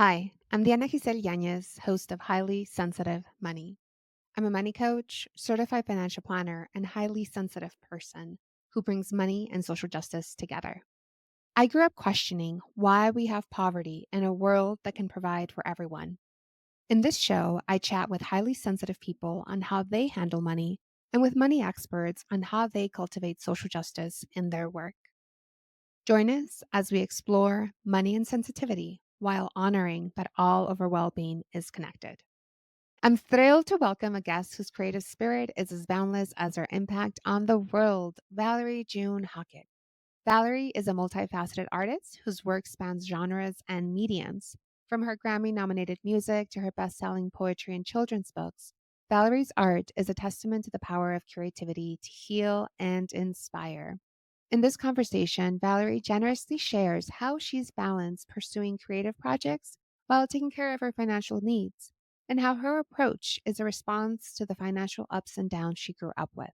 Hi, I'm Diana Giselle Yanez, host of Highly Sensitive Money. I'm a money coach, certified financial planner, and highly sensitive person who brings money and social justice together. I grew up questioning why we have poverty in a world that can provide for everyone. In this show, I chat with highly sensitive people on how they handle money and with money experts on how they cultivate social justice in their work. Join us as we explore money and sensitivity while honoring that all of our well being is connected. I'm thrilled to welcome a guest whose creative spirit is as boundless as her impact on the world, Valerie June Hockett. Valerie is a multifaceted artist whose work spans genres and mediums. From her Grammy nominated music to her best selling poetry and children's books, Valerie's art is a testament to the power of creativity to heal and inspire. In this conversation, Valerie generously shares how she's balanced pursuing creative projects while taking care of her financial needs, and how her approach is a response to the financial ups and downs she grew up with.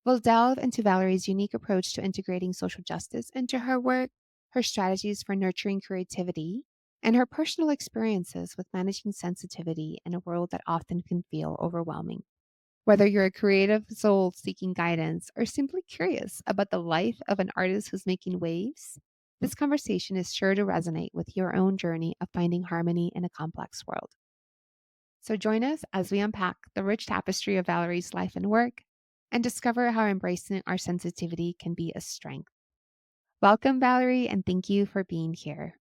We'll delve into Valerie's unique approach to integrating social justice into her work, her strategies for nurturing creativity, and her personal experiences with managing sensitivity in a world that often can feel overwhelming. Whether you're a creative soul seeking guidance or simply curious about the life of an artist who's making waves, this conversation is sure to resonate with your own journey of finding harmony in a complex world. So join us as we unpack the rich tapestry of Valerie's life and work and discover how embracing our sensitivity can be a strength. Welcome, Valerie, and thank you for being here.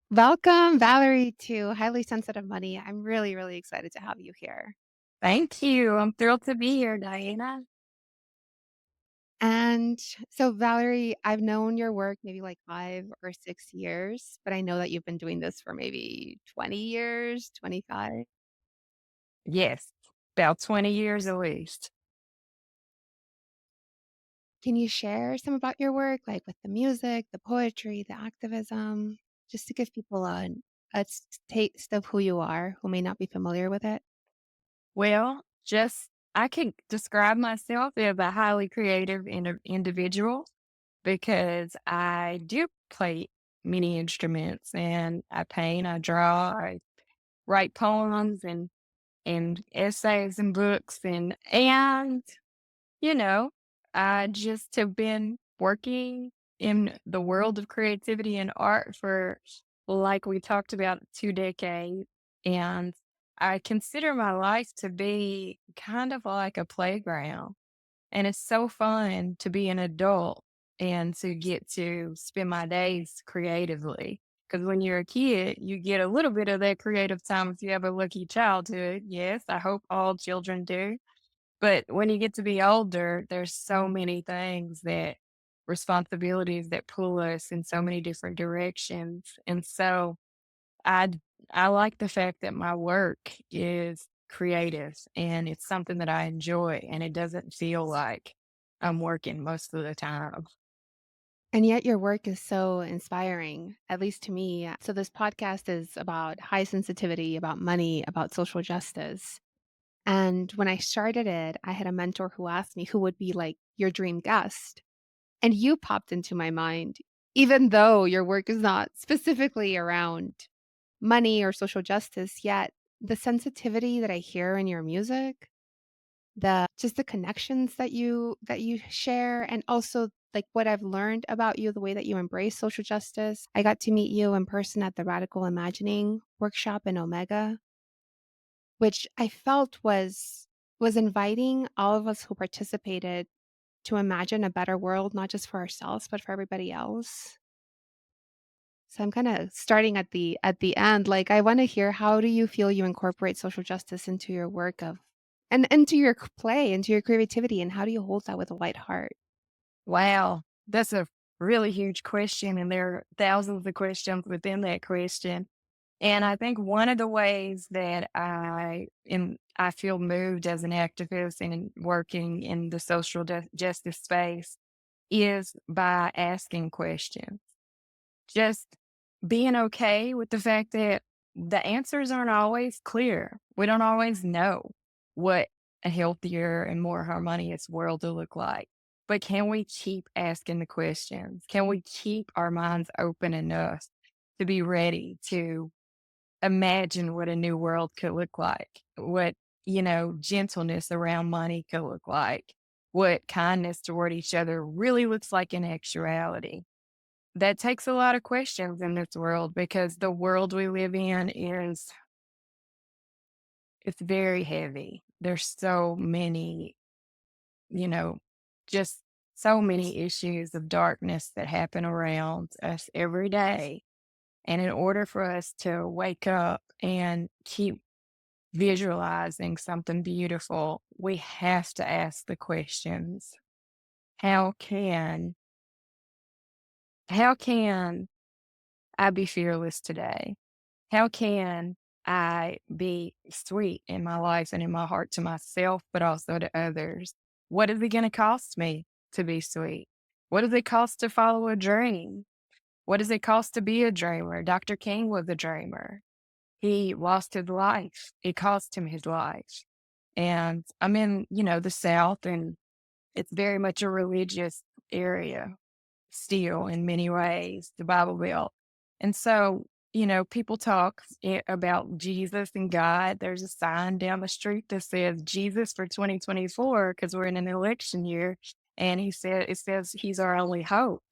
Welcome, Valerie, to Highly Sensitive Money. I'm really, really excited to have you here. Thank you. I'm thrilled to be here, Diana. And so, Valerie, I've known your work maybe like 5 or 6 years, but I know that you've been doing this for maybe 20 years, 25. Yes, about 20 years at least. Can you share some about your work, like with the music, the poetry, the activism, just to give people a taste of who you are who may not be familiar with it? Well, just I can describe myself as a highly creative individual because I do play many instruments and I paint, I draw, I write poems and essays and books and you know, I just have been working in the world of creativity and art for, like we talked about, 2 decades, and I consider my life to be kind of like a playground, and it's so fun to be an adult and to get to spend my days creatively. Because when you're a kid, you get a little bit of that creative time if you have a lucky childhood. Yes, I hope all children do. But when you get to be older, there's so many things that responsibilities that pull us in so many different directions. And so I I like the fact that my work is creative and it's something that I enjoy and it doesn't feel like I'm working most of the time. And yet your work is so inspiring, at least to me. So this podcast is about high sensitivity, about money, about social justice. And when I started it, I had a mentor who asked me who would be like your dream guest. And you popped into my mind, even though your work is not specifically around money or social justice, yet the sensitivity that I hear in your music, the connections that you share, and also like what I've learned about you, the way that you embrace social justice. I got to meet you in person at the Radical Imagining workshop in Omega, which I felt was inviting all of us who participated to imagine a better world, not just for ourselves, but for everybody else. So I'm kinda starting at the end, like, I wanna hear how do you feel you incorporate social justice into your work of and into your play, into your creativity, and how do you hold that with a light heart? Wow, that's a really huge question, and there are thousands of questions within that question. And I think one of the ways that I feel moved as an activist and working in the social justice space is by asking questions. Just being okay with the fact that the answers aren't always clear. We don't always know what a healthier and more harmonious world to look like. But can we keep asking the questions? Can we keep our minds open enough to be ready to imagine what a new world could look like, what, gentleness around money could look like, what kindness toward each other really looks like in actuality. That takes a lot of questions in this world because the world we live in it's very heavy. There's so many, you know, just so many issues of darkness that happen around us every day. And in order for us to wake up and keep visualizing something beautiful, we have to ask the questions. How can how can I be fearless today? How can I be sweet in my life and in my heart to myself, but also to others? What is it going to cost me to be sweet? What does it cost to follow a dream? What does it cost to be a dreamer? Dr. King was a dreamer. He lost his life. It cost him his life. And I'm in, the South, and it's very much a religious area still in many ways, the Bible Belt. And so, people talk about Jesus and God. There's a sign down the street that says Jesus for 2024 because we're in an election year. And it says he's our only hope.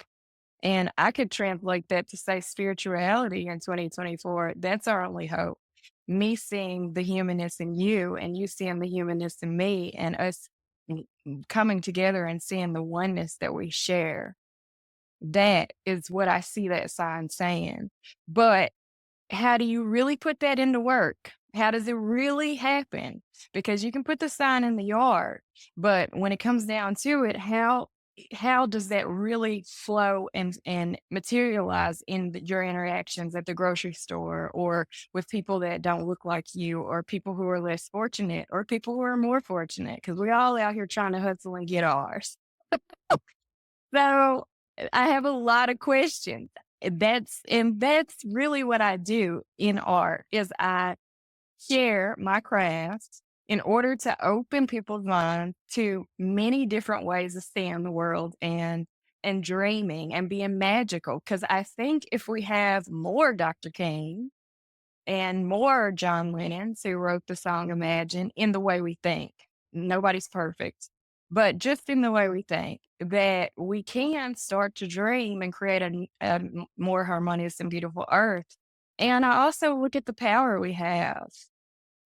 And I could translate that to say spirituality in 2024. That's our only hope. Me seeing the humanness in you and you seeing the humanness in me and us coming together and seeing the oneness that we share. That is what I see that sign saying. But how do you really put that into work? How does it really happen? Because you can put the sign in the yard, but when it comes down to it, how does that really flow and materialize in your interactions at the grocery store or with people that don't look like you or people who are less fortunate or people who are more fortunate? Because we all out here trying to hustle and get ours. So, I have a lot of questions. That's really what I do in art is I share my craft in order to open people's minds to many different ways of seeing the world and dreaming and being magical. Because I think if we have more Dr. King and more John Lennons who wrote the song Imagine in the way we think. Nobody's perfect, but just in the way we think that we can start to dream and create a more harmonious and beautiful earth. And I also look at the power we have,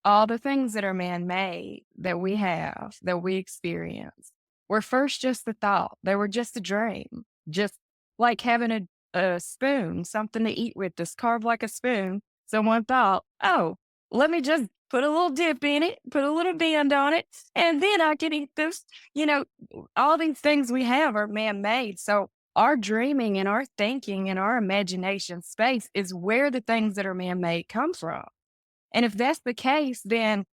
all the things that are man made that we have, that we experience, were first just a thought. They were just a dream, just like having a spoon, something to eat with that's carved like a spoon. Someone thought, oh, let me just put a little dip in it, put a little bend on it, and then I can eat this. You know, all these things we have are man made. So our dreaming and our thinking and our imagination space is where the things that are man made come from. And if that's the case, then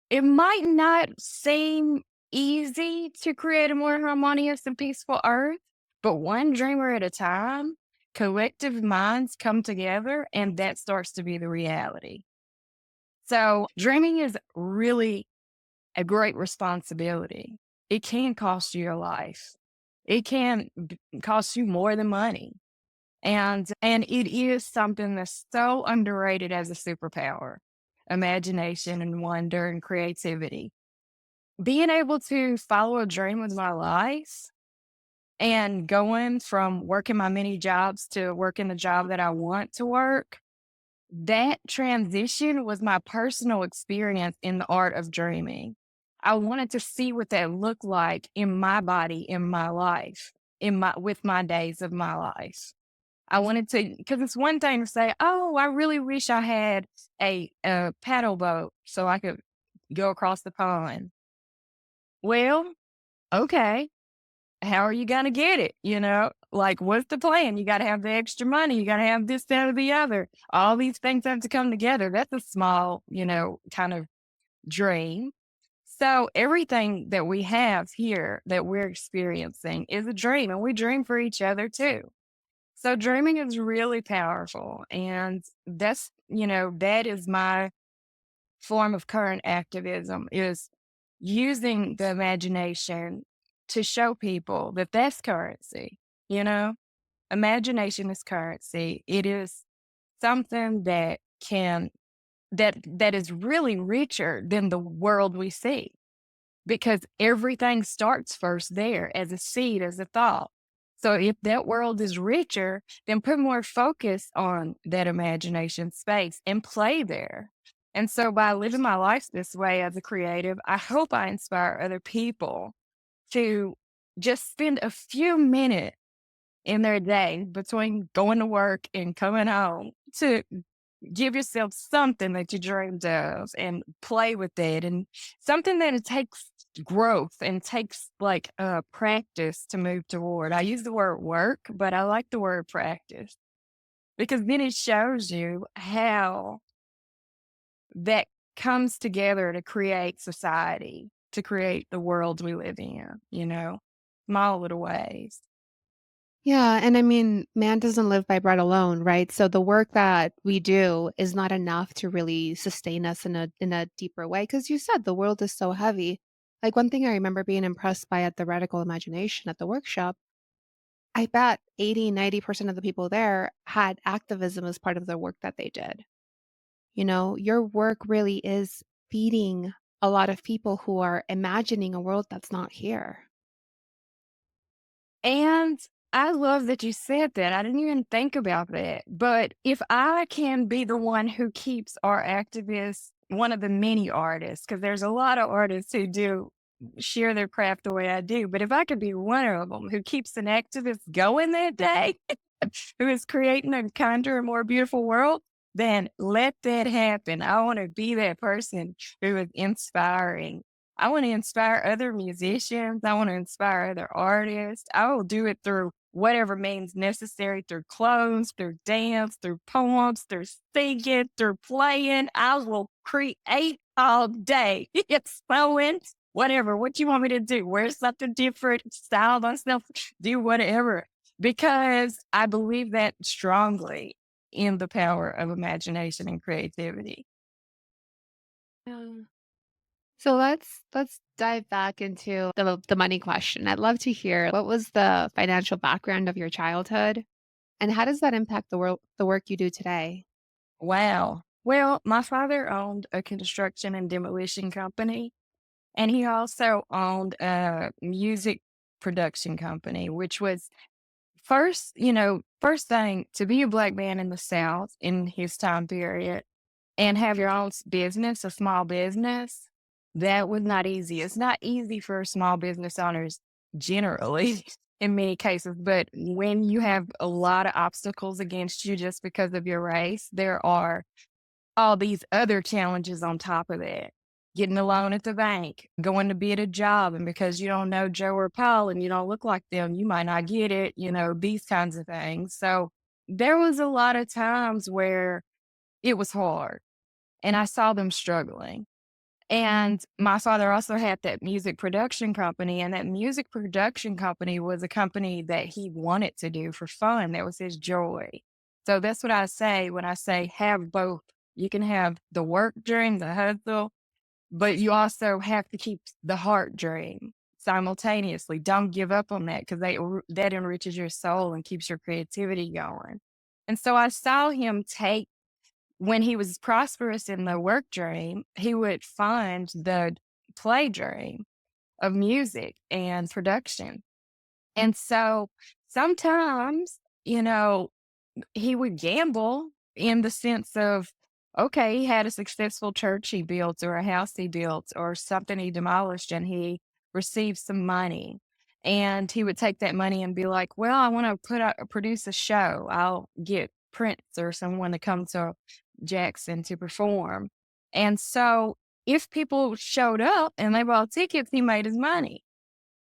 it might not seem easy to create a more harmonious and peaceful earth, but one dreamer at a time, collective minds come together and that starts to be the reality. So dreaming is really a great responsibility. It can cost you your life. It can cost you more than money. And it is something that's so underrated as a superpower. Imagination and wonder and creativity. Being able to follow a dream with my life and going from working my many jobs to working the job that I want to work, that transition was my personal experience in the art of dreaming. I wanted to see what that looked like in my body, in my life, with my days of my life. I wanted to, because it's one thing to say, "Oh, I really wish I had a paddle boat so I could go across the pond." Well, okay, how are you gonna get it? Like, what's the plan? You gotta have the extra money. You gotta have this, that, or the other. All these things have to come together. That's a small, kind of dream. So everything that we have here that we're experiencing is a dream, and we dream for each other too. So dreaming is really powerful. And that is my form of current activism is using the imagination to show people that that's currency, you know? Imagination is currency. It is something that that is really richer than the world we see, because everything starts first there as a seed, as a thought. So if that world is richer, then put more focus on that imagination space and play there. And so by living my life this way as a creative, I hope I inspire other people to just spend a few minutes in their day between going to work and coming home to give yourself something that you dreamed of and play with it, and something that it takes growth and takes like practice to move toward. I use the word work, but I like the word practice because then it shows you how that comes together to create society, to create the world we live in, small little ways. Yeah, and I mean, man doesn't live by bread alone, right? So the work that we do is not enough to really sustain us in a deeper way because you said the world is so heavy. Like one thing I remember being impressed by at the Radical Imagination at the workshop, I bet 80, 90% of the people there had activism as part of the work that they did. You know, your work really is feeding a lot of people who are imagining a world that's not here. And I love that you said that. I didn't even think about that. But if I can be the one who keeps our activists, one of the many artists, because there's a lot of artists who do share their craft the way I do. But if I could be one of them who keeps an activist going that day, who is creating a kinder and more beautiful world, then let that happen. I want to be that person who is inspiring. I want to inspire other musicians. I want to inspire other artists. I will do it through whatever means necessary, through clothes, through dance, through poems, through singing, through playing. I will create all day. It's sewing, whatever. What you want me to do? Wear something different, style myself, do whatever. Because I believe that strongly in the power of imagination and creativity. Yeah. So let's dive back into the money question. I'd love to hear what was the financial background of your childhood and how does that impact the work you do today? Wow. Well, my father owned a construction and demolition company, and he also owned a music production company, which was first thing to be a Black man in the South in his time period and have your own business, a small business. That was not easy. It's not easy for small business owners generally in many cases, but when you have a lot of obstacles against you just because of your race, there are all these other challenges on top of that. Getting a loan at the bank, going to bid a job, and because you don't know Joe or Paul and you don't look like them, you might not get it, these kinds of things. So there was a lot of times where it was hard and I saw them struggling. And my father also had that music production company, and that music production company was a company that he wanted to do for fun. That was his joy. So that's what I say when I say have both. You can have the work dream, the hustle, but you also have to keep the heart dream simultaneously. Don't give up on that because that enriches your soul and keeps your creativity going. And so I saw him take when he was prosperous in the work dream, he would fund the play dream of music and production. And so sometimes, he would gamble in the sense of, okay, he had a successful church he built or a house he built or something he demolished and he received some money. And he would take that money and be like, well, I want to produce a show. I'll get Prince or someone to come to Jackson to perform. And so if people showed up and they bought tickets, he made his money.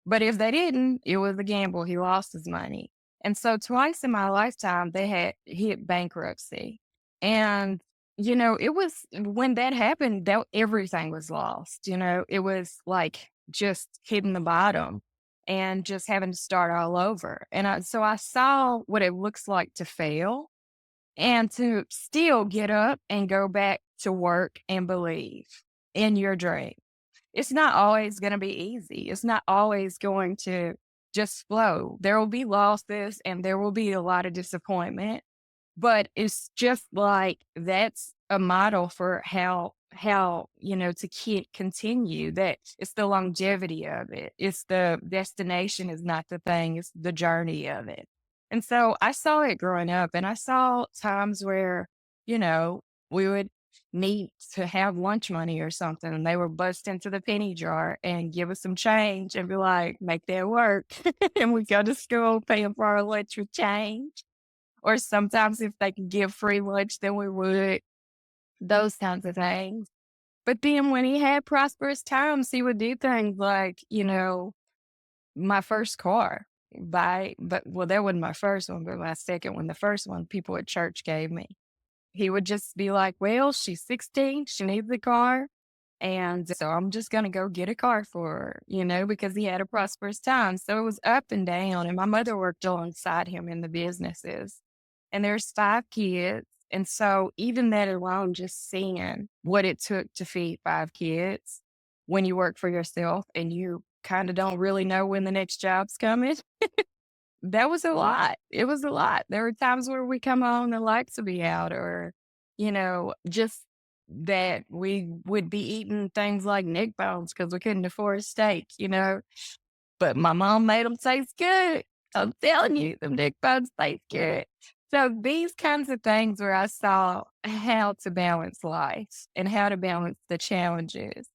But if they didn't, it was a gamble. He lost his money. And so twice in my lifetime, they had hit bankruptcy. And, it was when that happened, that everything was lost. It was like just hitting the bottom and just having to start all over. And so I saw what it looks like to fail and to still get up and go back to work and believe in your dream. It's not always going to be easy. It's not always going to just flow. There will be losses and there will be a lot of disappointment, but it's just like that's a model for how, to continue that. It's the longevity of it. It's the destination is not the thing, it's the journey of it. And so I saw it growing up, and I saw times where, you know, we would need to have lunch money or something, and they would bust into the penny jar and give us some change and be like, "Make that work." And we go to school paying for our lunch with change. Or sometimes if they could give free lunch, then we would, those kinds of things. But then when he had prosperous times, he would do things like, my first car. That wasn't my first one, but my second one. The first one people at church gave me. He would just be like, "Well, she's 16, she needs a car, and so I'm just gonna go get a car for her," because he had a prosperous time. So it was up and down, and my mother worked alongside him in the businesses. And there's 5 kids, and so even that alone, just seeing what it took to feed 5 kids when you work for yourself and you kinda don't really know when the next job's coming, that was a lot. It was a lot. There were times where we come home, the lights would be out, or, just that we would be eating things like neck bones because we couldn't afford steak. But my mom made them taste good. I'm telling you, them neck bones taste good. So these kinds of things where I saw how to balance life and how to balance the challenges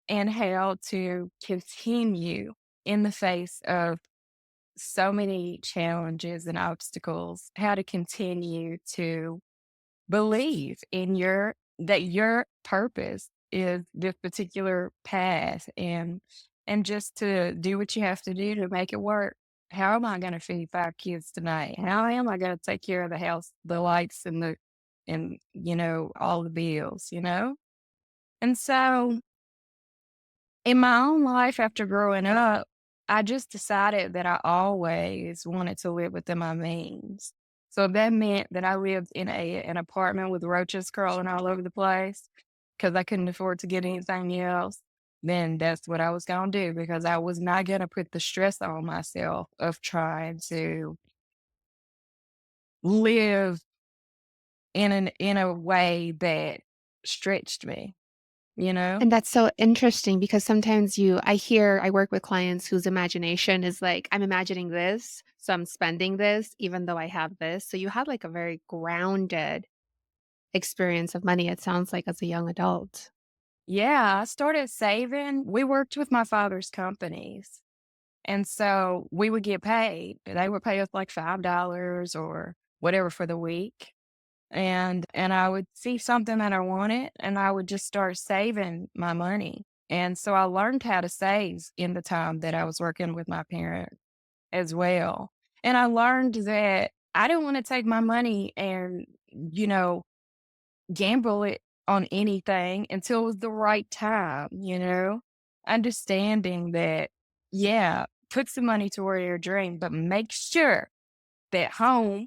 and how to continue in the face of so many challenges and obstacles, how to continue to believe in your purpose is this particular path, and just to do what you have to do to make it work. How am I going to feed 5 kids tonight? How am I going to take care of the house, the lights, and all the bills? And so in my own life after growing up, I just decided that I always wanted to live within my means. So if that meant that I lived in an apartment with roaches crawling all over the place because I couldn't afford to get anything else, then that's what I was gonna do, because I was not gonna put the stress on myself of trying to live in a way that stretched me, you know? And that's so interesting because sometimes I work with clients whose imagination is like, I'm imagining this, so I'm spending this, even though I have this. So you had like a very grounded experience of money, it sounds like, as a young adult. Yeah, I started saving. We worked with my father's companies. And so we would get paid. They would pay us like $5 or whatever for the week. And I would see something that I wanted, and I would just start saving my money. And so I learned how to save in the time that I was working with my parents as well. And I learned that I didn't want to take my money and, gamble it on anything until it was the right time. Understanding that, yeah, put some money toward your dream, but make sure that home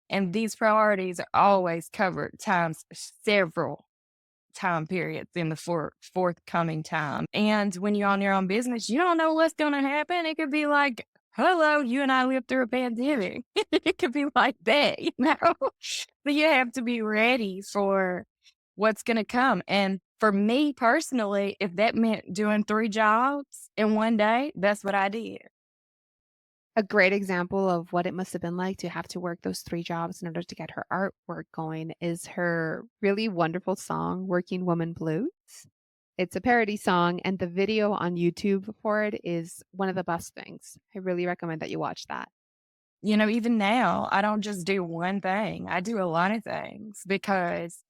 and these priorities are always covered times several time periods in the forthcoming time. And when you're on your own business, you don't know what's going to happen. It could be like, hello, you and I lived through a pandemic. It could be like that. So you have to be ready for what's going to come. And for me personally, if that meant doing 3 jobs in one day, that's what I did. A great example of what it must have been like to have to work those 3 jobs in order to get her artwork going is her really wonderful song, Working Woman Blues. It's a parody song, and the video on YouTube for it is one of the best things. I really recommend that you watch that. Even now, I don't just do one thing. I do a lot of things because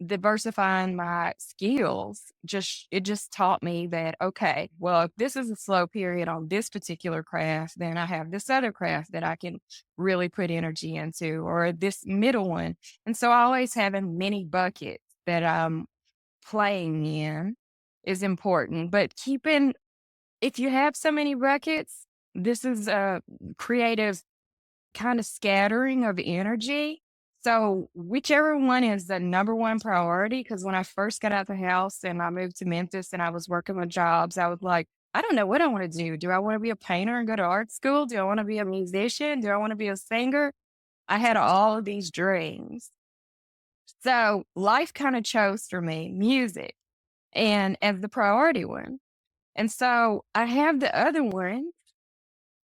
diversifying my skills just taught me that, okay, well, if this is a slow period on this particular craft, then I have this other craft that I can really put energy into, or this middle one. And so always having many buckets that I'm playing in is important. But if you have so many buckets, this is a creative kind of scattering of energy. So whichever one is the number one priority, because when I first got out the house and I moved to Memphis and I was working with jobs, I was like, I don't know what I want to do. Do I want to be a painter and go to art school? Do I want to be a musician? Do I want to be a singer? I had all of these dreams. So life kind of chose for me music and as the priority one. And so I have the other one.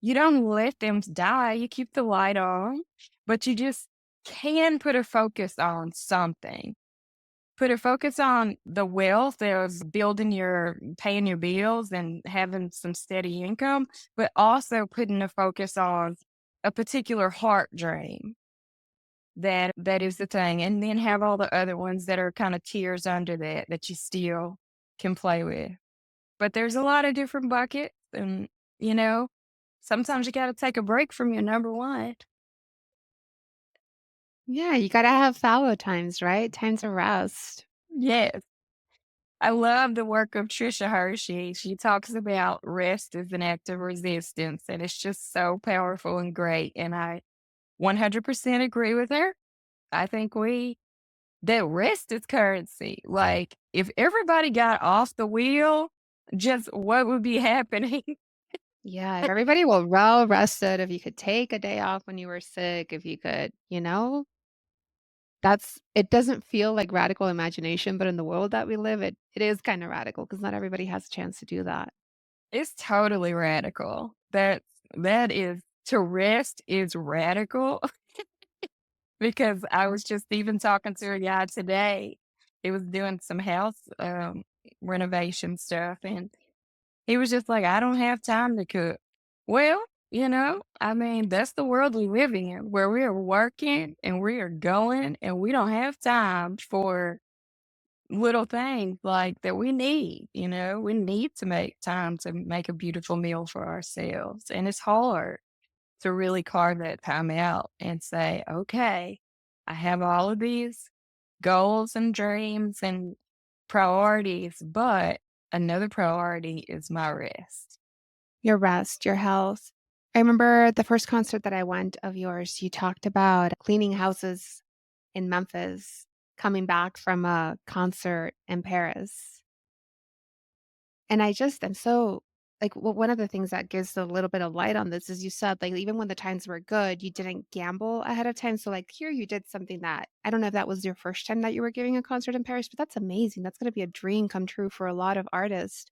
You don't let them die. You keep the light on, but you just can put a focus on something. Put a focus on the wealth of building your paying your bills and having some steady income, but also putting a focus on a particular heart dream. That is the thing. And then have all the other ones that are kind of tiers under that that you still can play with. But there's a lot of different buckets and you know, sometimes you gotta take a break from your number one. Yeah, you gotta have fallow times, right? Times to rest. Yes. I love the work of Trisha Hershey. She talks about rest as an act of resistance, and it's just so powerful and great. And I 100% agree with her. I think that rest is currency. Like, if everybody got off the wheel, just what would be happening? Yeah, if everybody were well rested, if you could take a day off when you were sick, if you could, that's it doesn't feel like radical imagination, but in the world that we live, it is kinda radical because not everybody has a chance to do that. It's totally radical. That is to rest is radical because I was just even talking to a guy today. He was doing some house renovation stuff and he was just like, I don't have time to cook. Well, I mean, that's the world we live in where we are working and we are going and we don't have time for little things like that we need, we need to make time to make a beautiful meal for ourselves. And it's hard to really carve that time out and say, okay, I have all of these goals and dreams and priorities, but another priority is my rest. Your rest, your health. I remember the first concert that I went of yours, you talked about cleaning houses in Memphis, coming back from a concert in Paris. And I just am so like, one of the things that gives a little bit of light on this is you said, like, even when the times were good, you didn't gamble ahead of time. So, like, here you did something that I don't know if that was your first time that you were giving a concert in Paris, but that's amazing. That's gonna be a dream come true for a lot of artists.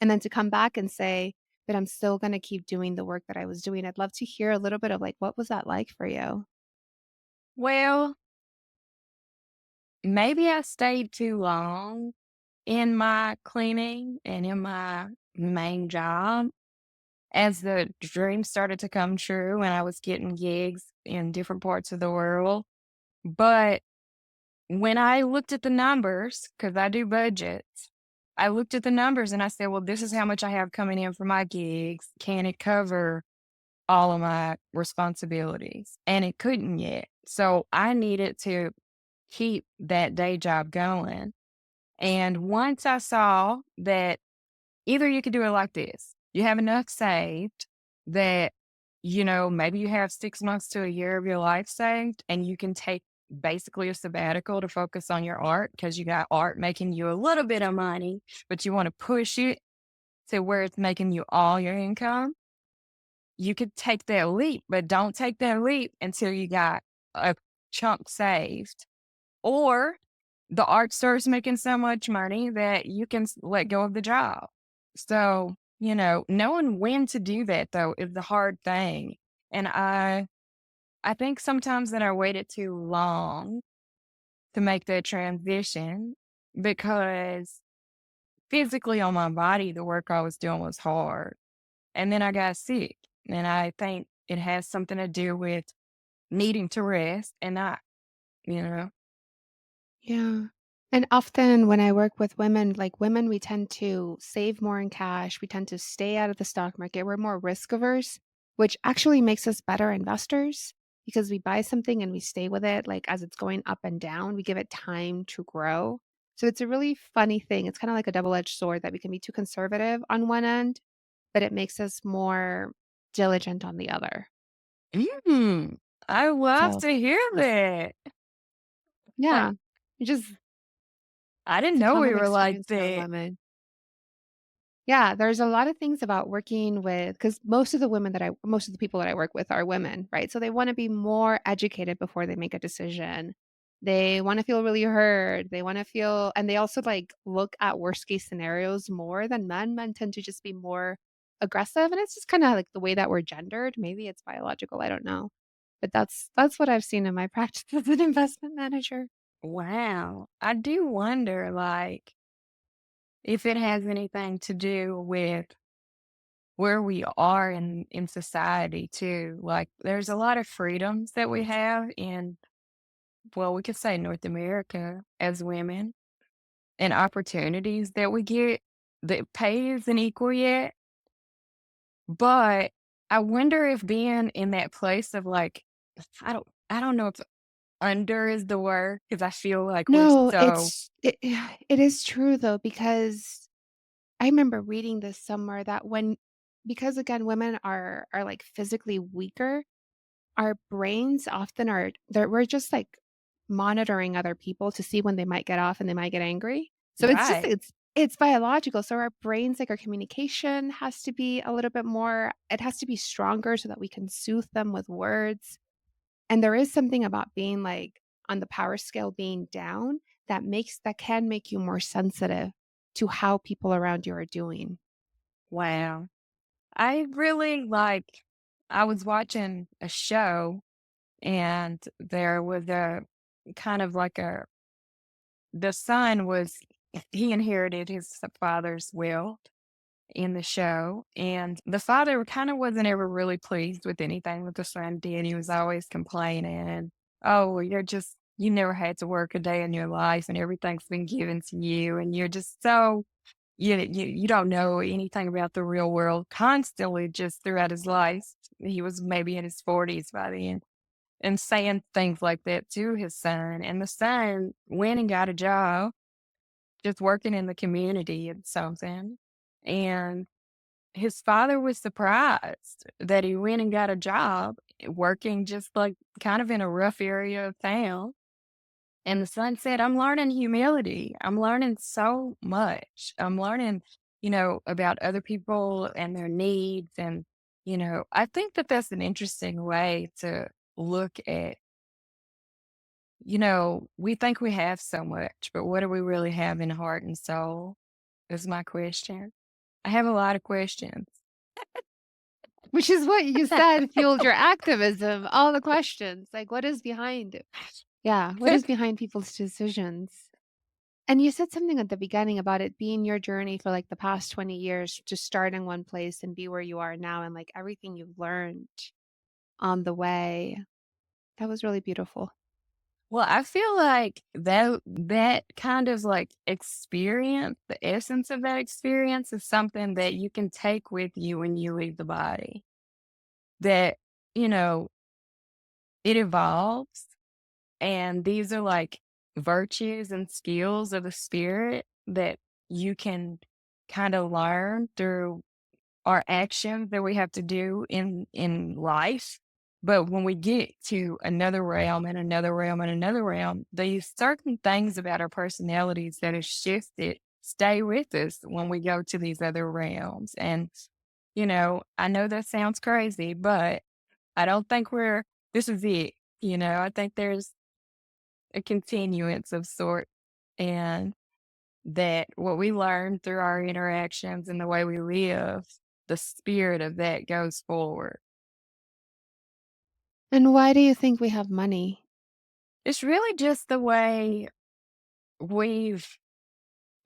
And then to come back and say, "But I'm still gonna keep doing the work that I was doing." I'd love to hear a little bit of, like, what was that like for you? Well, maybe I stayed too long in my cleaning and in my main job as the dream started to come true and I was getting gigs in different parts of the world. But when I looked at the numbers, because I do budgets, I looked at the numbers and I said, well, this is how much I have coming in for my gigs. Can it cover all of my responsibilities? And it couldn't yet. So I needed to keep that day job going. And once I saw that either you could do it like this, you have enough saved that, maybe you have 6 months to a year of your life saved and you can take basically a sabbatical to focus on your art because you got art making you a little bit of money, but you want to push it to where it's making you all your income. You could take that leap, but don't take that leap until you got a chunk saved. Or the art starts making so much money that you can let go of the job. So, knowing when to do that though is the hard thing. And I think sometimes that I waited too long to make that transition because physically on my body, the work I was doing was hard. And then I got sick. And I think it has something to do with needing to rest and not, you know. Yeah. And often when I work with women, like women, we tend to save more in cash. We tend to stay out of the stock market. We're more risk averse, which actually makes us better investors because we buy something and we stay with it. Like as it's going up and down, we give it time to grow. So it's a really funny thing. It's kind of like a double edged sword that we can be too conservative on one end, but it makes us more diligent on the other. Mm, I love So to hear that. yeah, it just, I didn't it's a know we common were like experience for that. women. Yeah, there's a lot of things about working with because most of the people that I work with are women, right? So they wanna be more educated before they make a decision. They wanna feel really heard. They wanna feel and they also, like, look at worst case scenarios more than men. Men tend to just be more aggressive, and it's just kinda like the way that we're gendered. Maybe it's biological, I don't know. But that's what I've seen in my practice as an investment manager. Wow. I do wonder, like, if it has anything to do with where we are in society too. Like, there's a lot of freedoms that we have in, well, we could say North America as women, and opportunities that we get. The pay isn't equal yet, but I wonder if being in that place of like, I don't know if under is the word, because I feel like we're No, so it is true though, because I remember reading this somewhere that when because again, women are, like, physically weaker, our brains often are we're just, like, monitoring other people to see when they might get off and they might get angry. So it's just right. it's biological. So our brains, like, our communication has to be a little bit more it has to be stronger so that we can soothe them with words. And there is something about being, like, on the power scale being down that can make you more sensitive to how people around you are doing. Wow. I really like, I was watching a show and there was a kind of like the son was, he inherited his father's will in the show, and the father kind of wasn't ever really pleased with anything that the son did. He was always complaining, "Oh, well, you never had to work a day in your life, and everything's been given to you, and you're just so you don't know anything about the real world." Constantly, just throughout his life, he was maybe in his 40s by then, and saying things like that to his son, and the son went and got a job, just working in the community and something, and his father was surprised that he went and got a job working just, like, kind of in a rough area of town, and the son said, "I'm learning humility. I'm learning so much. I'm learning, about other people and their needs," and, I think that that's an interesting way to look at, we think we have so much, but what do we really have in heart and soul is my question. I have a lot of questions. Which is what you said fueled your activism, all the questions, like, what is behind it? Yeah, what is behind people's decisions? And you said something at the beginning about it being your journey for, like, the past 20 years to start in one place and be where you are now and, like, everything you've learned on the way. That was really beautiful. Well, I feel like that kind of like experience, the essence of that experience is something that you can take with you when you leave the body. That, you know, it evolves, and these are like virtues and skills of the spirit that you can kind of learn through our actions that we have to do in life. But when we get to another realm and another realm and another realm, these certain things about our personalities that have shifted stay with us when we go to these other realms. And, I know that sounds crazy, but I don't think this is it. I think there's a continuance of sort, and that what we learn through our interactions and the way we live, the spirit of that goes forward. And why do you think we have money? It's really just the way we've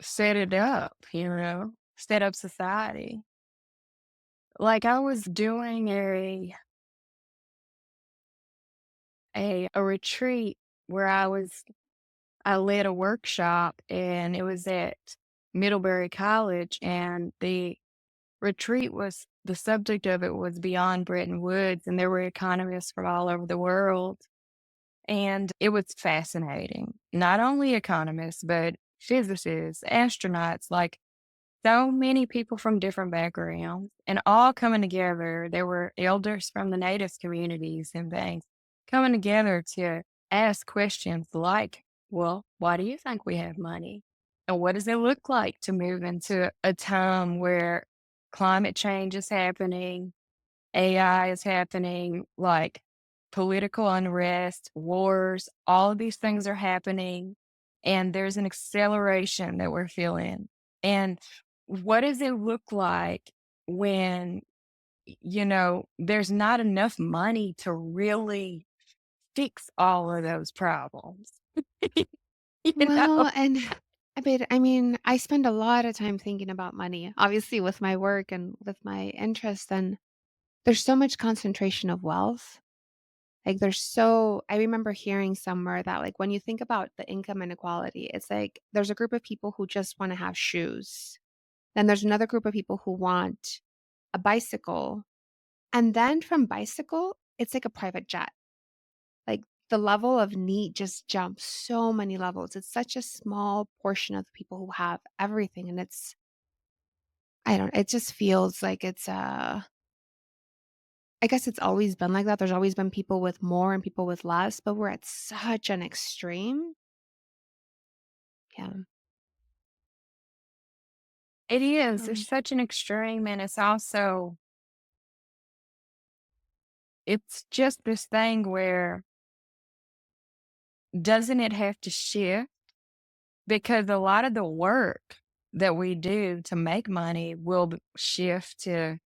set it up, set up society. Like I was doing a retreat where I led a workshop, and it was at Middlebury College, and the subject of it was beyond Bretton Woods, and there were economists from all over the world. And it was fascinating. Not only economists, but physicists, astronauts, like so many people from different backgrounds and all coming together. There were elders from the native communities and things coming together to ask questions like, well, why do you think we have money? And what does it look like to move into a time where climate change is happening, AI is happening? Like, political unrest, wars, all of these things are happening, and there's an acceleration that we're feeling. And what does it look like when, there's not enough money to really fix all of those problems? You know? Well, and I mean, I spend a lot of time thinking about money, obviously with my work and with my interests, and there's so much concentration of wealth. Like I remember hearing somewhere that like when you think about the income inequality, it's like there's a group of people who just want to have shoes. Then there's another group of people who want a bicycle. And then from bicycle, it's like a private jet. Like the level of need just jumps so many levels. It's such a small portion of the people who have everything. And it just feels like I guess it's always been like that. There's always been people with more and people with less, but we're at such an extreme. Yeah. It is. It's Um, such an extreme, and it's just this thing where doesn't it have to shift? Because a lot of the work that we do to make money will shift to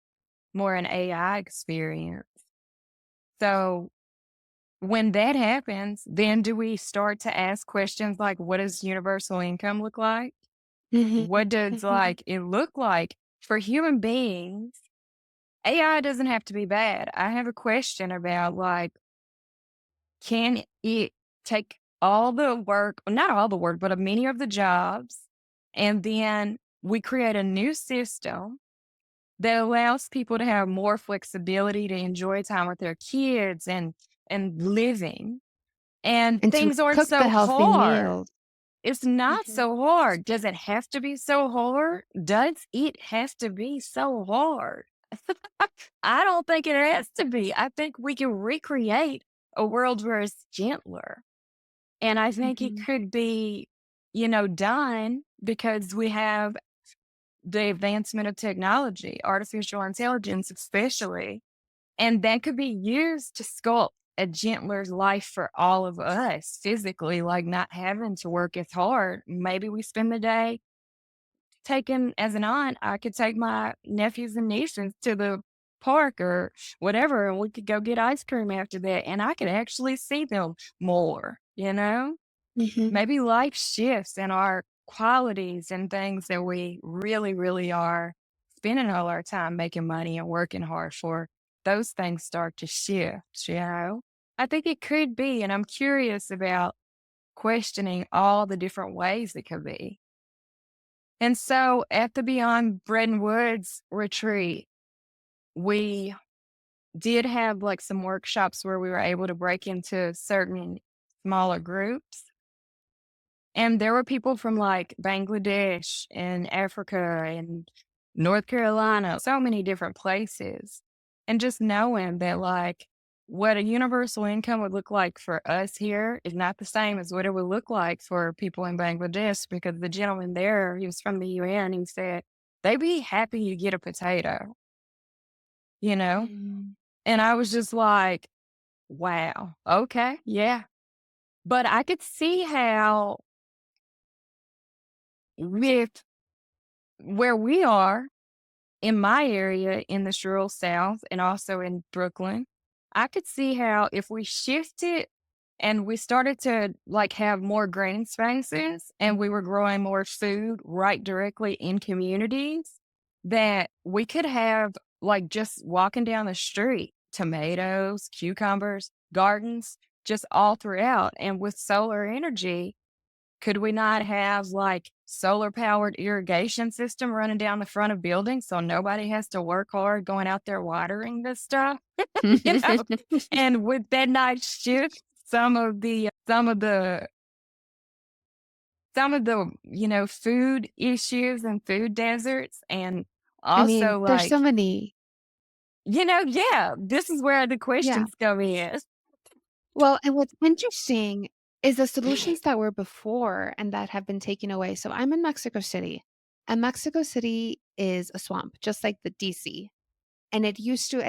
more an AI experience. So when that happens, then do we start to ask questions like, what does universal income look like? mhm, What does mhm. like it look like for human beings? AI doesn't have to be bad. I have a question about like, can it take all the work, not all the work, but many of the jobs, and then we create a new system that allows people to have more flexibility to enjoy time with their kids and living, and And to things aren't cook the so healthy hard. meals. It's not Mhm. so hard. Does it have to be so hard? Does it have to be so hard? I don't think it has to be. I think we can recreate a world where it's gentler. And I think it Mhm. could be, done because we have the advancement of technology, artificial intelligence, especially. And that could be used to sculpt a gentler life for all of us physically, like not having to work as hard. Maybe we spend the day taking, as an aunt, I could take my nephews and nieces to the park or whatever, and we could go get ice cream after that. And I could actually see them more. Mhm. Maybe life shifts and our qualities and things that we really, really are spending all our time making money and working hard for, those things start to shift. I think it could be, and I'm curious about questioning all the different ways it could be. And so at the Beyond Bread and Woods retreat, we did have like some workshops where we were able to break into certain smaller groups. And there were people from like Bangladesh and Africa and North Carolina, so many different places. And just knowing that like what a universal income would look like for us here is not the same as what it would look like for people in Bangladesh, because the gentleman there, he was from the UN, he said, they'd be happy you get a potato, you know? Mm. And I was just like, wow, okay, yeah. But I could see how with where we are in my area in the rural South and also in Brooklyn, I could see how if we shifted and we started to like have more green spaces and we were growing more food right directly in communities, that we could have like just walking down the street, tomatoes, cucumbers, gardens, just all throughout. And with solar energy, could we not have like solar powered irrigation system running down the front of buildings so nobody has to work hard going out there watering this stuff? you know, and would that not shift some of the food issues and food deserts, and I mean, also there's so like, many. yeah, this is where the Yeah. questions come in. Well, and what's interesting is the solutions that were before and that have been taken away. So I'm in Mexico City, and Mexico City is a swamp, just like the DC. And it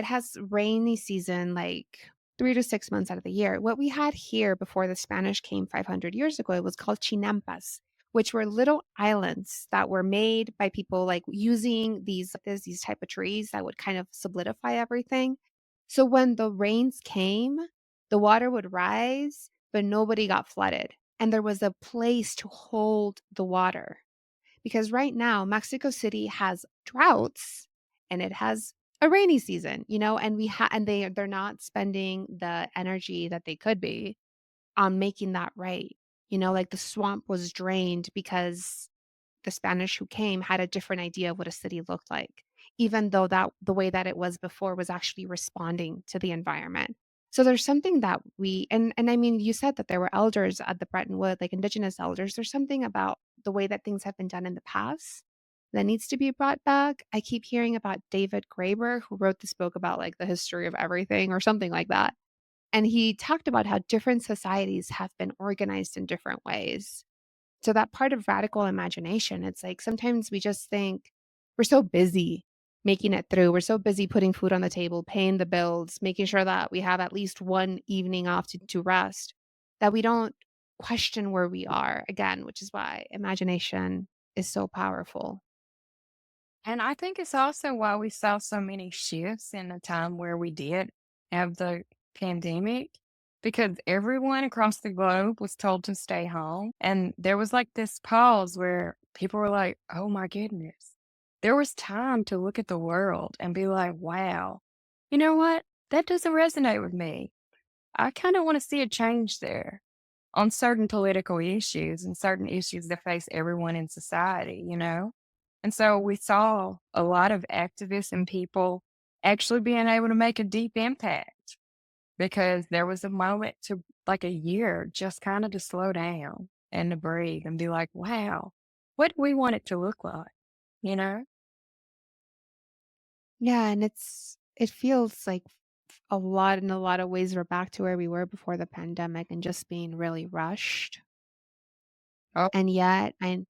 has rainy season like 3 to 6 months out of the year. What we had here before the Spanish came 500 years ago, it was called chinampas, which were little islands that were made by people like using these type of trees that would kind of solidify everything. So when the rains came, the water would rise, but nobody got flooded. And there was a place to hold the water. Because right now, Mexico City has droughts and it has a rainy season, and they're not spending the energy that they could be on making that right. Like the swamp was drained because the Spanish who came had a different idea of what a city looked like, even though that the way that it was before was actually responding to the environment. So there's something that and I mean, you said that there were elders at the Bretton Woods, like Indigenous elders. There's something about the way that things have been done in the past that needs to be brought back. I keep hearing about David Graeber, who wrote this book about like the history of everything or something like that. And he talked about how different societies have been organized in different ways. So that part of radical imagination, it's like sometimes we just think we're so busy making it through. We're so busy putting food on the table, paying the bills, making sure that we have at least one evening off to rest, that we don't question where we are again, which is why imagination is so powerful. And I think it's also why we saw so many shifts in the time where we did have the pandemic, because everyone across the globe was told to stay home. And there was like this pause where people were like, oh my goodness. There was time to look at the world and be like, wow, you know what? That doesn't resonate with me. I kind of want to see a change there on certain political issues and certain issues that face everyone in society, you know? And so we saw a lot of activists and people actually being able to make a deep impact because there was a moment to like a year just kind of to slow down and to breathe and be like, wow, what do we want it to look like? You know? Yeah, and it feels like in a lot of ways we're back to where we were before the pandemic and just being really rushed. Oh, And yet I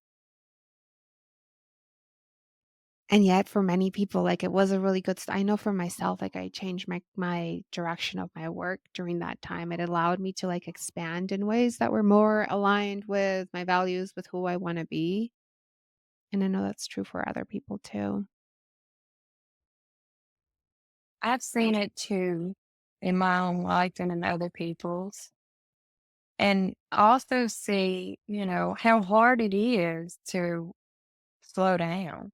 And yet for many people, like, it was a really good I know for myself, like, I changed my direction of my work during that time. It allowed me to, like, expand in ways that were more aligned with my values, with who I wanna be, and I know that's true for other people too. I've seen it too in my own life and in other people's. And also see, you know, how hard it is to slow down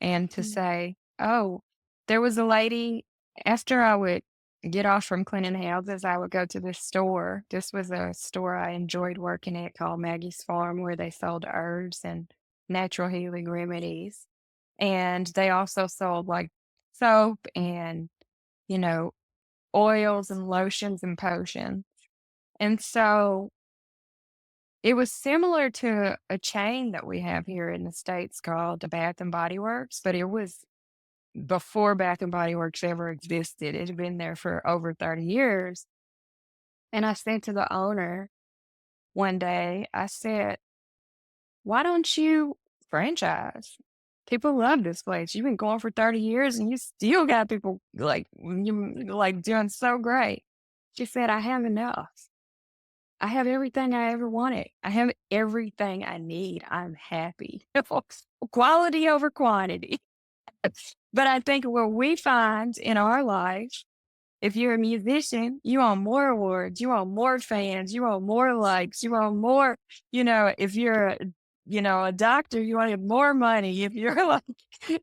and to Mm. say, oh, there was a lady after I would get off from cleaning houses, I would go to this store. This was a store I enjoyed working at called Maggie's Farm, where they sold herbs and natural healing remedies. And they also sold like soap and, you know, oils and lotions and potions. And so it was similar to a chain that we have here in the States called the Bath and Body Works, but it was before Bath and Body Works ever existed. It had been there for over 30 years. And I said to the owner one day, I said, why don't you franchise? People love this place. You've been going for 30 years and you still got people like you like doing so great. She said, I have enough. I have everything I ever wanted. I have everything I need. I'm happy. Quality over quantity. But I think what we find in our life, if you're a musician, you want more awards, you want more fans, you want more likes, you want more, if you're a doctor, you want more money. If you're like,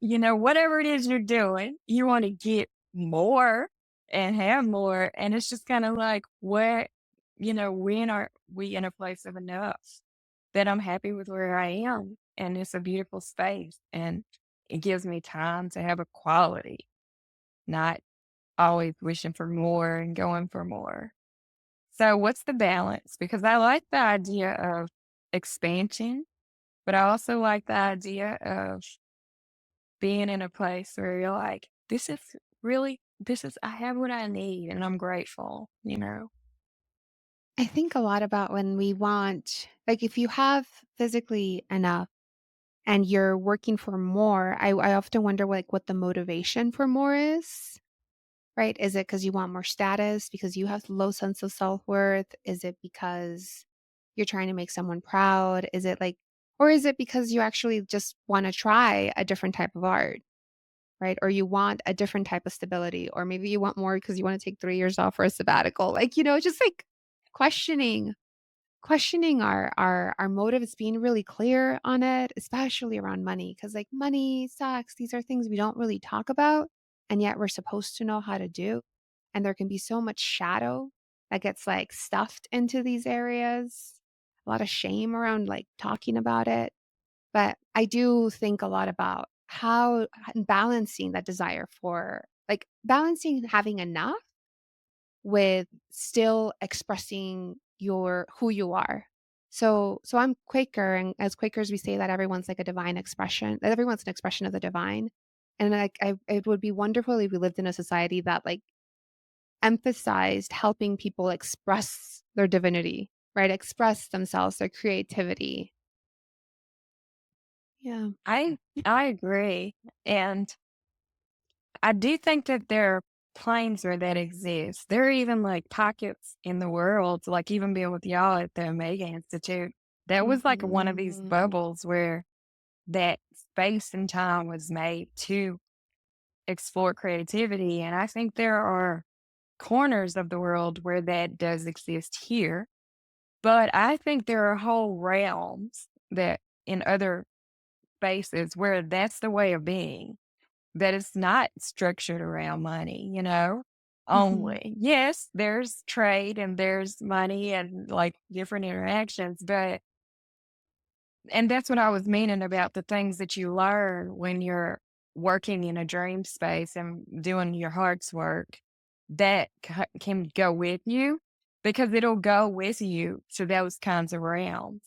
whatever it is you're doing, you want to get more and have more. And it's just kind of like, when are we in a place of enough that I'm happy with where I am? And it's a beautiful space. And it gives me time to have a quality, not always wishing for more and going for more. So what's the balance? Because I like the idea of expansion, but I also like the idea of being in a place where you're like, I have what I need and I'm grateful, you know? I think a lot about when we want like, if you have physically enough and you're working for more, I often wonder, like, what the motivation for more is. right? Is it because you want more status because you have low sense of self-worth? Is it because you're trying to make someone proud? Is it like or is it because you actually just wanna try a different type of art, right? Or you want a different type of stability, or maybe you want more because you wanna take 3 years off for a sabbatical. Like, just, like, questioning questioning our motives, being really clear on it, especially around money, because like, money, sex, these are things we don't really talk about, and yet we're supposed to know how to do, and there can be so much shadow that gets, like, stuffed into these areas, a lot of shame around, like, talking about it, but I do think a lot about how balancing that desire for like, balancing having enough with still expressing your who you are. So I'm Quaker, and as Quakers, we say that everyone's like a divine expression, that everyone's an expression of the divine. And like it would be wonderful if we lived in a society that like emphasized helping people express their divinity, right? Express themselves, their creativity. Yeah. I agree, and I do think that there are planes where that exists. There are even, like, pockets in the world, like, even being with y'all at the Omega Institute, that was, like, one of these Mhm. bubbles where that space and time was made to explore creativity, and I think there are corners of the world where that does exist here, but I think there are whole realms that in other spaces where that's the way of being. That it's not structured around money, Mhm. only. Yes, there's trade and there's money and like different interactions, but and that's what I was meaning about the things that you learn when you're working in a dream space and doing your heart's work that can go with you because it'll go with you to those kinds of realms.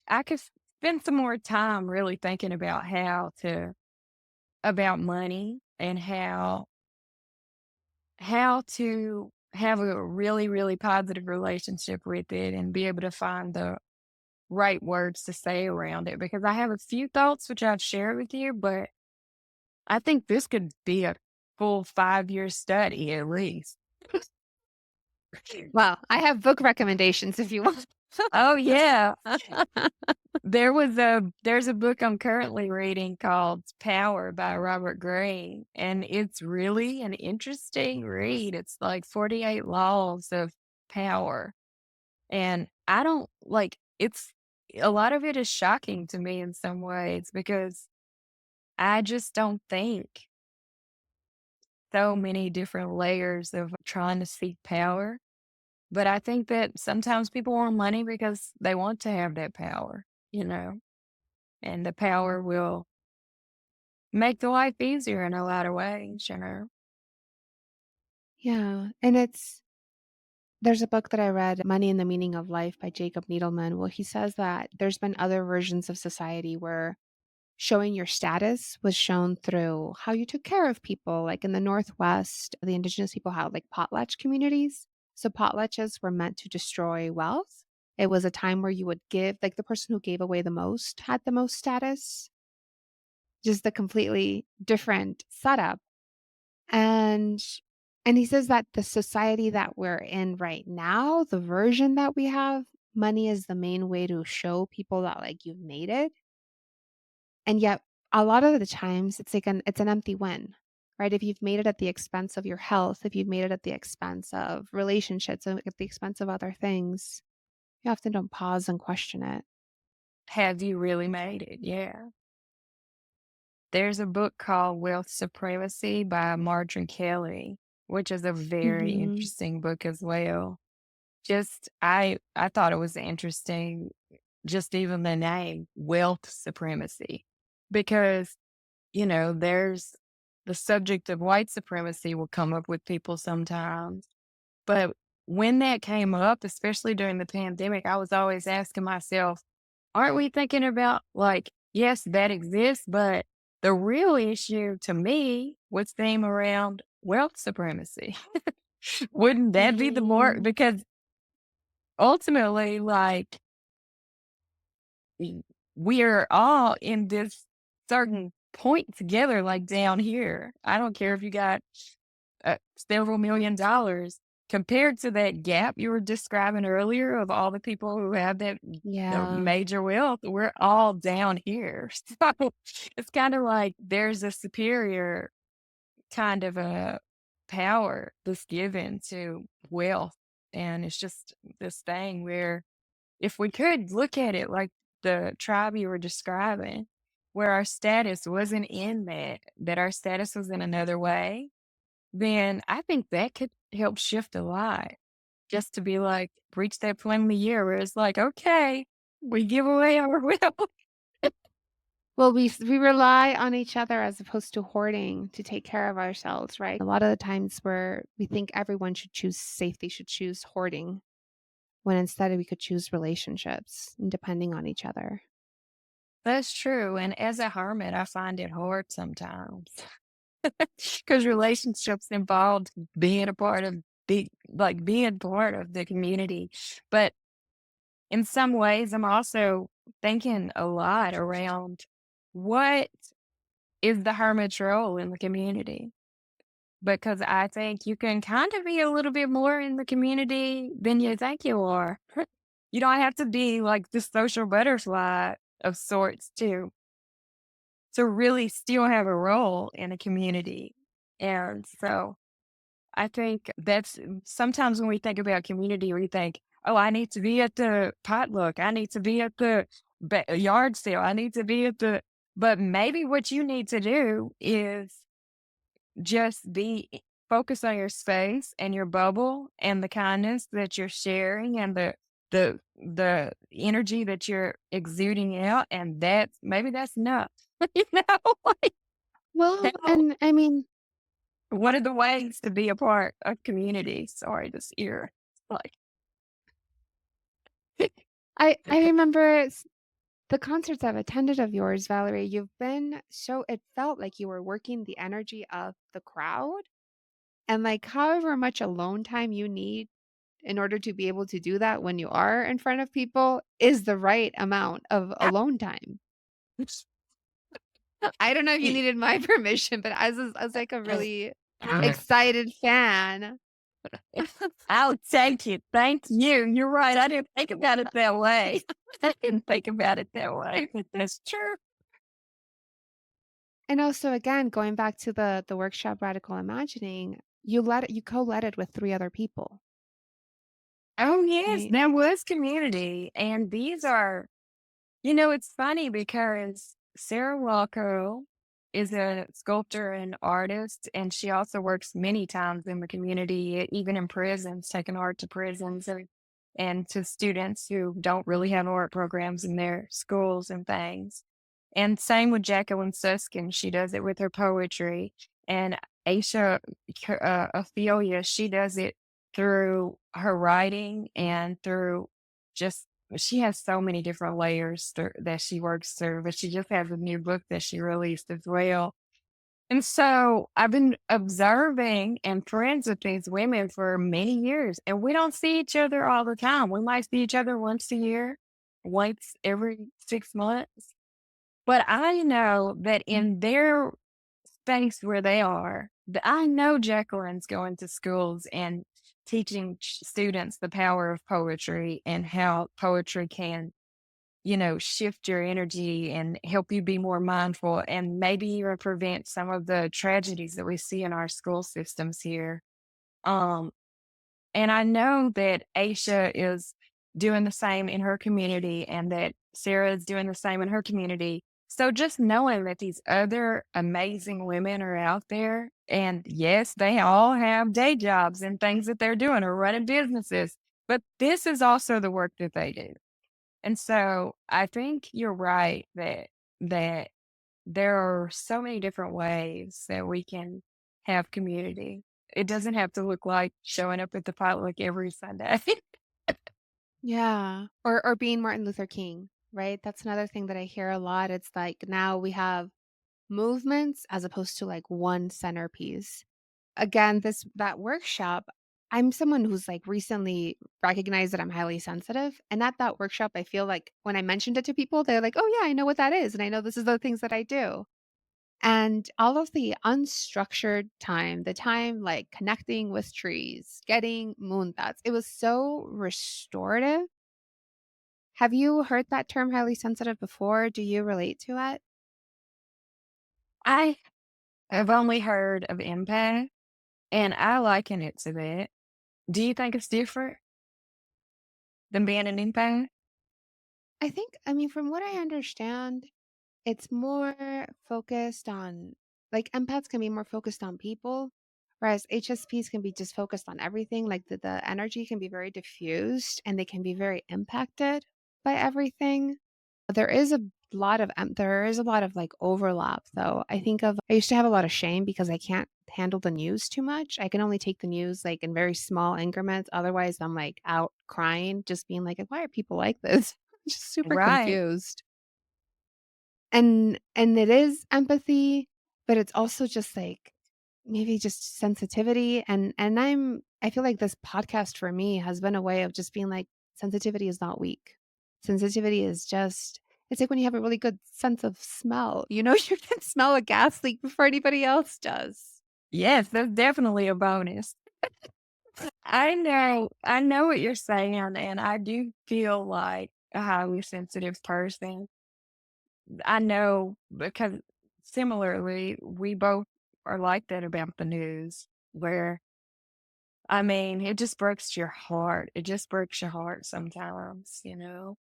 I could spend some more time really thinking about about money and how to have a really, really positive relationship with it and be able to find the right words to say around it because I have a few thoughts which I've shared with you, but I think this could be a full 5-year study at least. Well, I have book recommendations if you want. Oh yeah. There's a book I'm currently reading called Power by Robert Greene, and it's really an interesting read. It's like 48 laws of power. And I don't like it's a lot of it is shocking to me in some ways because I just don't think so many different layers of trying to seek power. But I think that sometimes people want money because they want to have that power, you know, and the power will make the life easier in a lot of ways. Yeah, and there's a book that I read, Money and the Meaning of Life by Jacob Needleman. Well, he says that there's been other versions of society where showing your status was shown through how you took care of people. Like in the Northwest, the Indigenous people had like potlatch communities. So potlatches were meant to destroy wealth. It was a time where you would give, like the person who gave away the most had the most status, just a completely different setup. And and he says that the society that we're in right now, the version that we have, money is the main way to show people that like you've made it. And yet a lot of the times it's like it's an empty win. Right? If you've made it at the expense of your health, if you've made it at the expense of relationships, at the expense of other things, you often don't pause and question it. Have you really made it? Yeah. There's a book called Wealth Supremacy by Marjorie Kelly, which is a very Mhm. interesting book as well. Just I thought it was interesting, just even the name, wealth supremacy, because, there's the subject of white supremacy will come up with people sometimes. But when that came up, especially during the pandemic, I was always asking myself, aren't we thinking about like, yes, that exists, but the real issue to me would seem around wealth supremacy. Wouldn't that be the more Mhm. because ultimately, like, we are all in this certain point together, like down here. I don't care if you got several $1,000,000 compared to that gap you were describing earlier of all the people who have that Yeah. major wealth. We're all down here. So it's kind of like there's a superior kind of a power that's given to wealth. And it's just this thing where if we could look at it like the tribe you were describing, where our status wasn't in that our status was in another way, then I think that could help shift a lot. Just to be like, reach that point in the year where it's like, okay, we give away our will. Well, we rely on each other as opposed to hoarding to take care of ourselves, right? A lot of the times where we think everyone should choose safety, should choose hoarding, when instead we could choose relationships and depending on each other. That's true. And as a hermit, I find it hard sometimes because relationships involved being a part of being part of the community. But in some ways, I'm also thinking a lot around what is the hermit's role in the community? Because I think you can kind of be a little bit more in the community than you think you are. You don't have to be like the social butterfly of sorts to really still have a role in a community. And so I think that's sometimes when we think about community, we think, oh, I need to be at the potluck. I need to be at the yard sale. I need to be at the, but maybe what you need to do is just focus on your space and your bubble and the kindness that you're sharing and the energy that you're exuding out, and that's enough. You know, like, Well, hell, and I mean, what are the ways to be a part of community? Sorry, this ear. Like, I remember the concerts I've attended of yours, Valerie, you've been so it felt like you were working the energy of the crowd, and, like, however much alone time you need in order to be able to do that when you are in front of people is the right amount of alone time. I don't know if you needed my permission, but as, like, a really excited fan. I'll take it. Thank you. You're right. I didn't think about it that way. I didn't think about it that way, but that's true. And also, again, going back to the workshop Radical Imagining, you co-led it with 3 other people, Oh, yes, right? there was community, and these are it's funny because Sarah Walco is a sculptor and artist, and she also works many times in the community, even in prisons, taking art to prisons and to students who don't really have art programs in their schools and things. And same with Jacqueline Suskin, she does it with her poetry. And Aisha Ophelia, she does it through her writing and through just she has so many different layers that she works through, but she just has a new book that she released as well. And so I've been observing and friends with these women for many years, and we don't see each other all the time. We might see each other once a year, once every 6 months. But I know that in their space where they are, I know Jacqueline's going to schools and teaching students the power of poetry and how poetry can, shift your energy and help you be more mindful and maybe even prevent some of the tragedies that we see in our school systems here. Um, and I know that Aisha is doing the same in her community and that Sarah is doing the same in her community. So just knowing that these other amazing women are out there, and yes, they all have day jobs and things that they're doing or running businesses, but this is also the work that they do. And so I think you're right that there are so many different ways that we can have community. It doesn't have to look like showing up at the potluck every Sunday. Yeah, or being Martin Luther King, right? That's another thing that I hear a lot. It's like now we have movements as opposed to like one centerpiece. Again, this that workshop, I'm someone who's like recently recognized that I'm highly sensitive, and at that workshop, I feel like when I mentioned it to people, they're like, "Oh yeah, I know what that is, and I know this is the things that I do." And all of the unstructured time, the time like connecting with trees, getting moonbats, it was so restorative. Have you heard that term highly sensitive before? Do you relate to it? I have only heard of empath, and I liken it to that. Do you think it's different than being an empath? I think, I mean, from what I understand, it's more focused on like empaths can be more focused on people, whereas HSPs can be just focused on everything. Like the energy can be very diffused and they can be very impacted by everything. There is a lot of like overlap though. I used to have a lot of shame because I can't handle the news too much. I can only take the news like in very small increments. Otherwise, I'm like out crying, just being like, why are people like this? Just super Right. confused. And it is empathy, but it's also just, like, maybe just sensitivity, and I feel like this podcast for me has been a way of just being like, sensitivity is not weak. Sensitivity is just it's like when you have a really good sense of smell, you know, you can smell a gas leak before anybody else does. Yes, that's definitely a bonus. I know what you're saying, and I do feel like a highly sensitive person. I know because similarly, we both are like that about the news, where I mean, it just breaks your heart. It just breaks your heart sometimes, you know?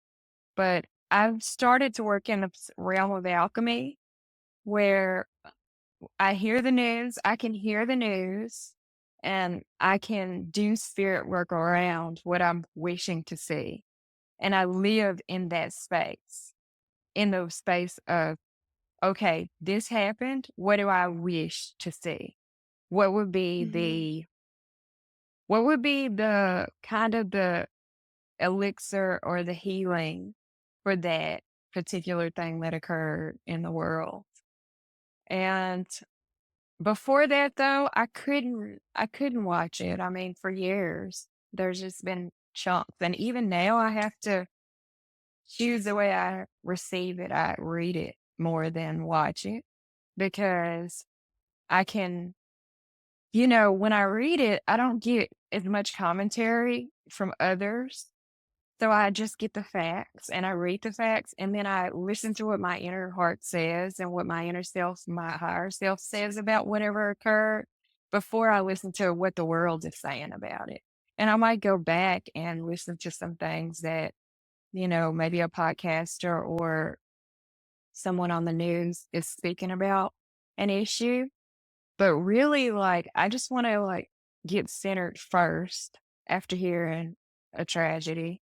But I've started to work in the realm of alchemy where I hear the news, I can hear the news, and I can do spirit work around what I'm wishing to see. And I live in that space, in the space of, okay, this happened. What do I wish to see? What would be Mhm. the kind of the elixir or the healing for that particular thing that occurred in the world? And before that, though, I couldn't watch it. I mean, for years, there's just been chunks, and even now I have to choose the way I receive it. I read it more than watch it because I can when I read it, I don't get as much commentary from others. So I just get the facts and I read the facts and then I listen to what my inner heart says and what my inner self, my higher self says about whatever occurred before I listen to what the world is saying about it. And I might go back and listen to some things that, maybe a podcaster or someone on the news is speaking about an issue. But really, like, I just want to get centered first after hearing a tragedy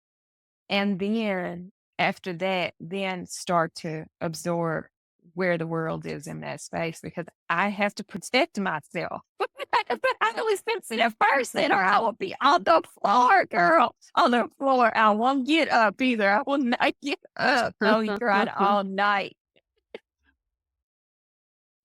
and then after that, then start to absorb where the world is in that space because I have to protect myself. I'm a highly sensitive person or I will be on the floor, girl. On the floor. I won't get up either. I will not get up. I'll be crying all night.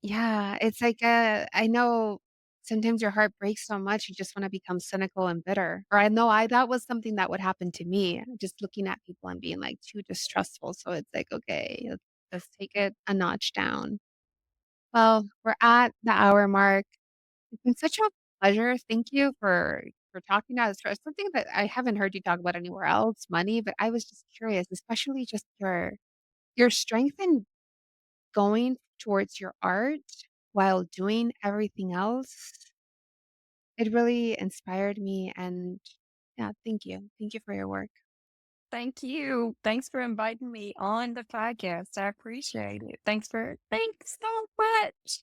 Yeah, it's like, I know sometimes your heart breaks so much, you just wanna become cynical and bitter, or I know I that was something that would happen to me, just looking at people and being, like, too distrustful, so it's like, "Okay, let's take it a notch down." Well, we're at the hour mark. It's been such a pleasure. Thank you for talking about this. It's something that I haven't heard you talk about anywhere else, money, but I was just curious, especially just your strength in going towards your art while doing everything else. It really inspired me and yeah, thank you. Thank you for your work. Thank you. Thanks for inviting me on the podcast. I appreciate it. Thanks so much.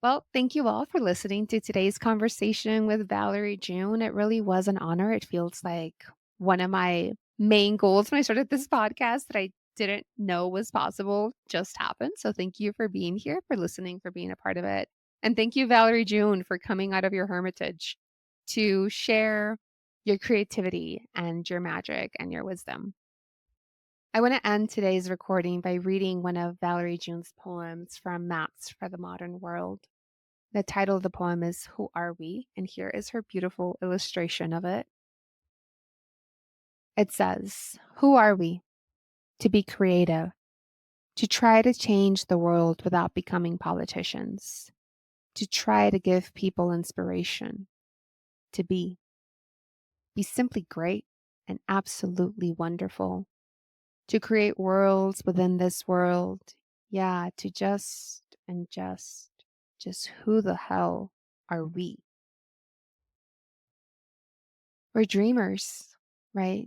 Well, thank you all for listening to today's conversation with Valerie June. It really was an honor. It feels like one of my main goals when I started this podcast that I didn't know was possible just happened. So thank you for being here, for listening, for being a part of it. And thank you, Valerie June, for coming out of your hermitage to share your creativity and your magic and your wisdom. I want to end today's recording by reading one of Valerie June's poems from Maps for the Modern World. The title of the poem is Who Are We? And here is her beautiful illustration of it. It says, Who are we? To be creative, to try to change the world without becoming politicians, to try to give people inspiration, to be simply great and absolutely wonderful, to create worlds within this world. Yeah, to just who the hell are we? We're dreamers, right?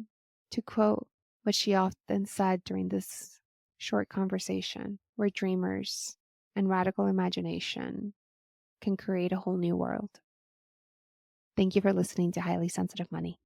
To quote what she often said during this short conversation, we're dreamers, and radical imagination can create a whole new world. Thank you for listening to Highly Sensitive Money.